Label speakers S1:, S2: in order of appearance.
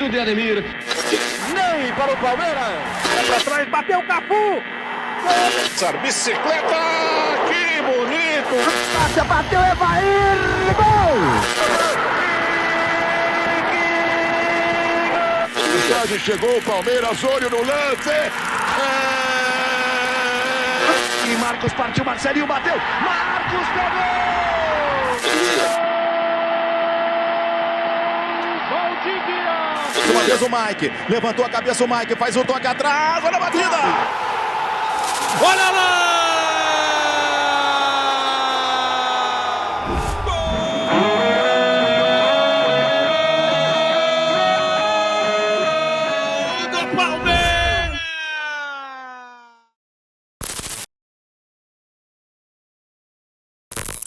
S1: domínio de Ademir.
S2: Ney para o Palmeiras. Para trás, bateu o Cafu.
S3: Essa bicicleta, que bonito.
S2: Bateu Evair, gol.
S3: Quase chegou o Palmeiras, olho no lance.
S2: E Marcos partiu, Marcelinho bateu. Marcos pegou.
S4: Uma vez o Mike, levantou a cabeça o Mike, faz o toque atrás, olha a batida! Olha lá!